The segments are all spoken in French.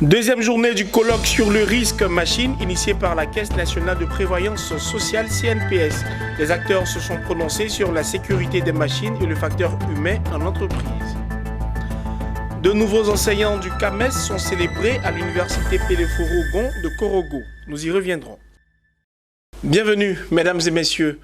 Deuxième journée du colloque sur le risque machine initié par la Caisse nationale de prévoyance sociale CNPS. Les acteurs se sont prononcés sur la sécurité des machines et le facteur humain en entreprise. De nouveaux enseignants du CAMES sont célébrés à l'université Péléforo-Gon de Korogo. Nous y reviendrons. Bienvenue, mesdames et messieurs.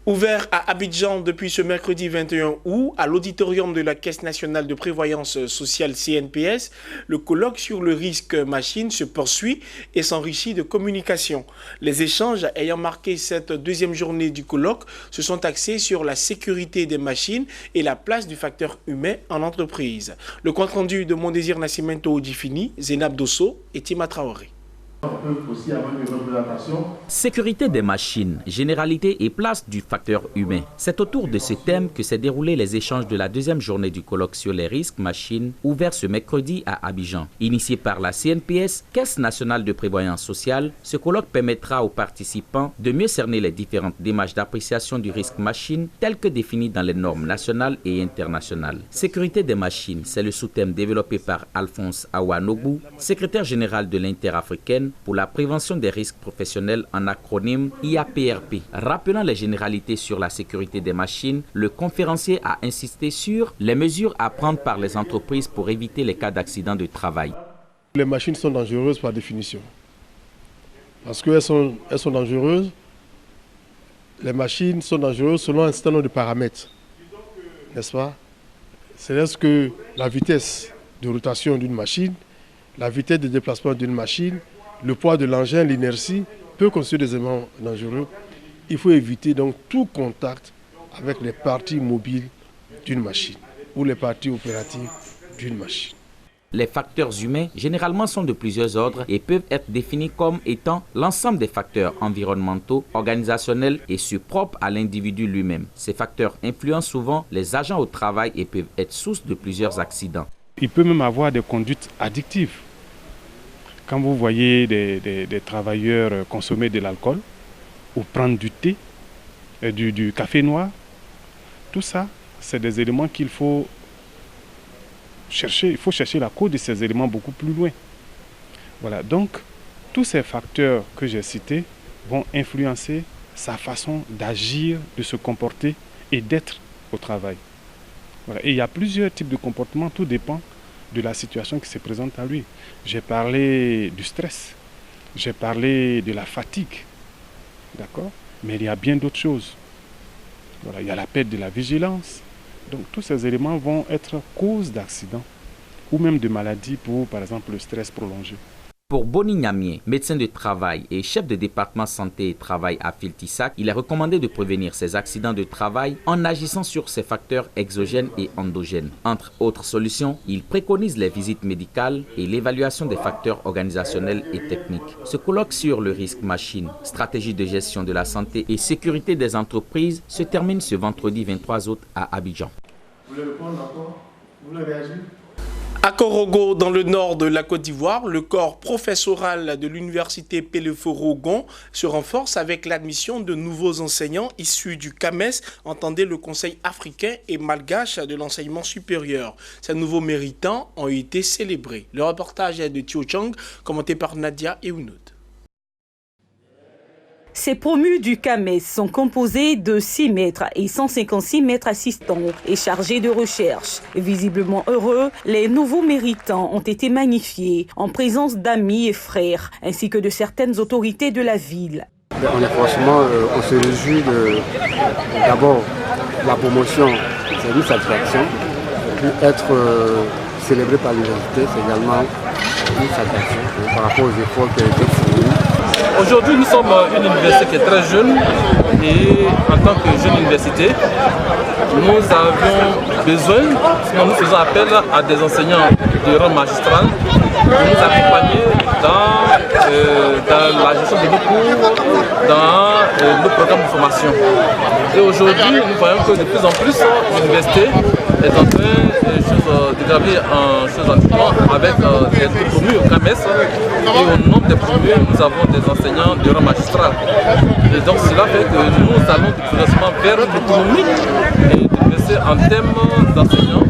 Ouvert à Abidjan depuis ce mercredi 21 août à l'auditorium de la Caisse nationale de prévoyance sociale CNPS, le colloque sur le risque machine se poursuit et s'enrichit de communication. Les échanges ayant marqué cette deuxième journée du colloque se sont axés sur la sécurité des machines et la place du facteur humain en entreprise. Le compte-rendu de Mondésir Nascimento Odifini, Zénab Dosso et Tima Traoré. Sécurité des machines, généralité et place du facteur humain. C'est autour de ce thème que s'est déroulé les échanges de la deuxième journée du colloque sur les risques machines, ouvert ce mercredi à Abidjan. Initié par la CNPS, Caisse nationale de prévoyance sociale, ce colloque permettra aux participants de mieux cerner les différentes démarches d'appréciation du risque machine telles que définies dans les normes nationales et internationales. Sécurité des machines, c'est le sous-thème développé par Alphonse Awanogbu, secrétaire général de l'Interafricaine pour la prévention des risques professionnels en acronyme IAPRP. Rappelant les généralités sur la sécurité des machines, le conférencier a insisté sur les mesures à prendre par les entreprises pour éviter les cas d'accident de travail. Les machines sont dangereuses par définition. Parce qu'elles sont dangereuses, les machines sont dangereuses selon un certain nombre de paramètres. N'est-ce pas? C'est-à-dire que la vitesse de rotation d'une machine, la vitesse de déplacement d'une machine, le poids de l'engin, l'inertie, peut constituer des éléments dangereux. Il faut éviter donc tout contact avec les parties mobiles d'une machine ou les parties opératives d'une machine. Les facteurs humains, généralement, sont de plusieurs ordres et peuvent être définis comme étant l'ensemble des facteurs environnementaux, organisationnels et ceux propres à l'individu lui-même. Ces facteurs influencent souvent les agents au travail et peuvent être source de plusieurs accidents. Il peut même avoir des conduites addictives. Quand vous voyez des travailleurs consommer de l'alcool ou prendre du thé, du café noir, tout ça, c'est des éléments qu'il faut chercher. Il faut chercher la cause de ces éléments beaucoup plus loin. Voilà, donc tous ces facteurs que j'ai cités vont influencer sa façon d'agir, de se comporter et d'être au travail. Voilà. Et il y a plusieurs types de comportements, tout dépend de la situation qui se présente à lui. J'ai parlé du stress, j'ai parlé de la fatigue, d'accord? Mais il y a bien d'autres choses. Voilà, il y a la perte de la vigilance. Donc tous ces éléments vont être cause d'accidents ou même de maladies pour, par exemple, le stress prolongé. Pour Boni Nyamien, médecin de travail et chef de département santé et travail à Filtissac, il est recommandé de prévenir ces accidents de travail en agissant sur ces facteurs exogènes et endogènes. Entre autres solutions, il préconise les visites médicales et l'évaluation des facteurs organisationnels et techniques. Ce colloque sur le risque machine, stratégie de gestion de la santé et sécurité des entreprises se termine ce vendredi 23 août à Abidjan. Vous voulez répondre encore? Vous voulez réagir? À Korogo, dans le nord de la Côte d'Ivoire, le corps professoral de l'université Péléforo-Gon se renforce avec l'admission de nouveaux enseignants issus du CAMES, entendez le Conseil africain et malgache de l'enseignement supérieur. Ces nouveaux méritants ont été célébrés. Le reportage est de Tio Chang, commenté par Nadia Eounoud. Ces promus du CAMES sont composés de 6 maîtres et 156 maîtres assistants et chargés de recherche. Visiblement heureux, les nouveaux méritants ont été magnifiés en présence d'amis et frères, ainsi que de certaines autorités de la ville. On se réjouit d'abord la promotion, c'est une satisfaction. Et puis être célébré par l'université, c'est également une satisfaction par rapport aux efforts qui ont été fournis. Aujourd'hui, nous sommes une université qui est très jeune et en tant que jeune université, nous avions besoin, sinon nous faisons appel à des enseignants de rang magistral pour nous accompagner dans la gestion de nos cours, dans nos programmes de formation. Et aujourd'hui, nous voyons que de plus en plus, l'université est en train de gravir en choses en diplôme avec des promus au CAMES. Et au nombre des promus, nous avons des enseignants de rang magistral. Et donc cela fait que nous allons progressivement vers l'autonomie et de baisser en termes d'enseignants.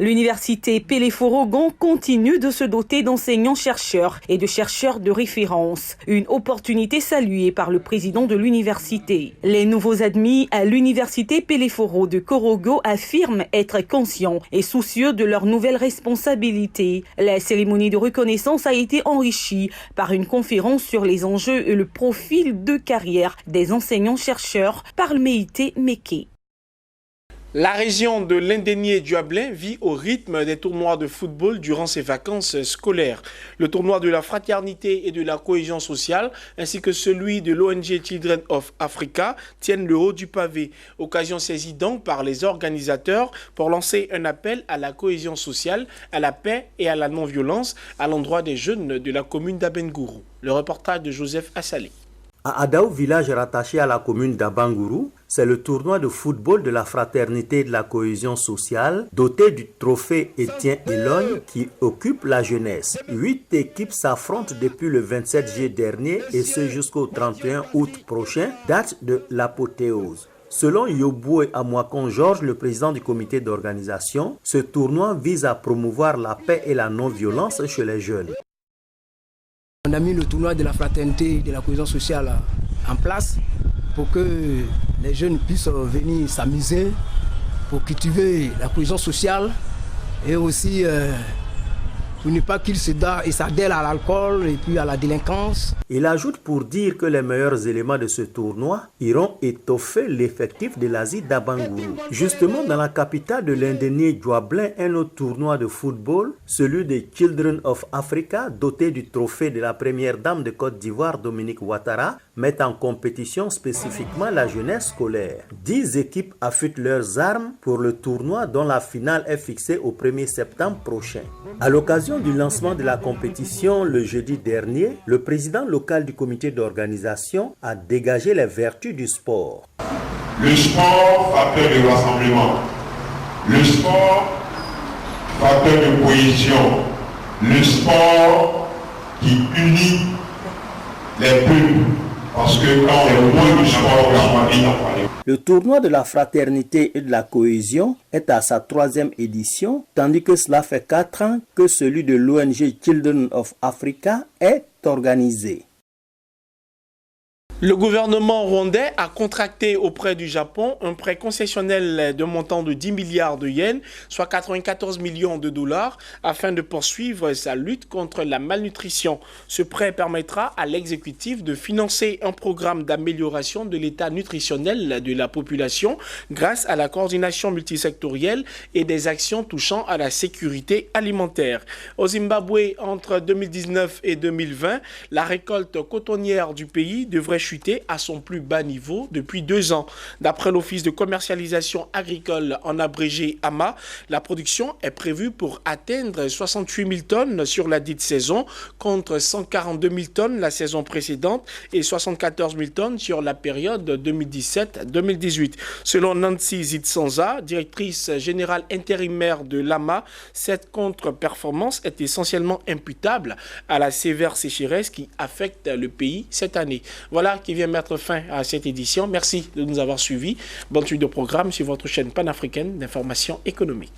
L'université Pélé-Forogon continue de se doter d'enseignants-chercheurs et de chercheurs de référence. Une opportunité saluée par le président de l'université. Les nouveaux admis à l'université Pélé-Foro de Korogo affirment être conscients et soucieux de leurs nouvelles responsabilités. La cérémonie de reconnaissance a été enrichie par une conférence sur les enjeux et le profil de carrière des enseignants-chercheurs par le Meïté Méké. La région de l'Indénié-Duablin vit au rythme des tournois de football durant ses vacances scolaires. Le tournoi de la fraternité et de la cohésion sociale, ainsi que celui de l'ONG Children of Africa, tiennent le haut du pavé. Occasion saisie donc par les organisateurs pour lancer un appel à la cohésion sociale, à la paix et à la non-violence à l'endroit des jeunes de la commune d'Abengourou. Le reportage de Joseph Assalé. À Adaou, village rattaché à la commune d'Abengourou, c'est le tournoi de football de la fraternité et de la cohésion sociale, doté du trophée Étienne Elogne qui occupe la jeunesse. 8 équipes s'affrontent depuis le 27 juillet dernier et ce jusqu'au 31 août prochain, date de l'apothéose. Selon Yoboué Amouakon Georges, le président du comité d'organisation, ce tournoi vise à promouvoir la paix et la non-violence chez les jeunes. On a mis le tournoi de la fraternité et de la cohésion sociale en place pour que les jeunes puissent venir s'amuser, pour cultiver la cohésion sociale et aussi pour ne pas qu'ils s'adhèrent à l'alcool et puis à la délinquance. Il ajoute pour dire que les meilleurs éléments de ce tournoi iront étoffer l'effectif de l'Asie d'Abengourou. Justement, dans la capitale de l'Indénié-Duablin, un autre tournoi de football, celui des Children of Africa, doté du trophée de la première dame de Côte d'Ivoire, Dominique Ouattara, met en compétition spécifiquement la jeunesse scolaire. 10 équipes affûtent leurs armes pour le tournoi dont la finale est fixée au 1er septembre prochain. À l'occasion du lancement de la compétition le jeudi dernier, le président local du comité d'organisation a dégagé les vertus du sport. Le sport, facteur de rassemblement. Le sport, facteur de cohésion. Le sport qui unit les peuples. Parce que quand on est loin du sport, le tournoi de la fraternité et de la cohésion est à sa 3e édition, tandis que cela fait 4 ans que celui de l'ONG Children of Africa est organisé. Le gouvernement rwandais a contracté auprès du Japon un prêt concessionnel de montant de 10 milliards de yens, soit 94 millions de dollars, afin de poursuivre sa lutte contre la malnutrition. Ce prêt permettra à l'exécutif de financer un programme d'amélioration de l'état nutritionnel de la population grâce à la coordination multisectorielle et des actions touchant à la sécurité alimentaire. Au Zimbabwe, entre 2019 et 2020, la récolte cotonnière du pays devrait chuter à son plus bas niveau depuis 2 ans. D'après l'Office de commercialisation agricole en abrégé AMA, la production est prévue pour atteindre 68 000 tonnes sur la dite saison, contre 142 000 tonnes la saison précédente et 74 000 tonnes sur la période 2017-2018. Selon Nancy Zitsanza, directrice générale intérimaire de l'AMA, cette contre-performance est essentiellement imputable à la sévère sécheresse qui affecte le pays cette année. Voilà qui vient mettre fin à cette édition. Merci de nous avoir suivis. Bonne suite de programme sur votre chaîne panafricaine d'information économique.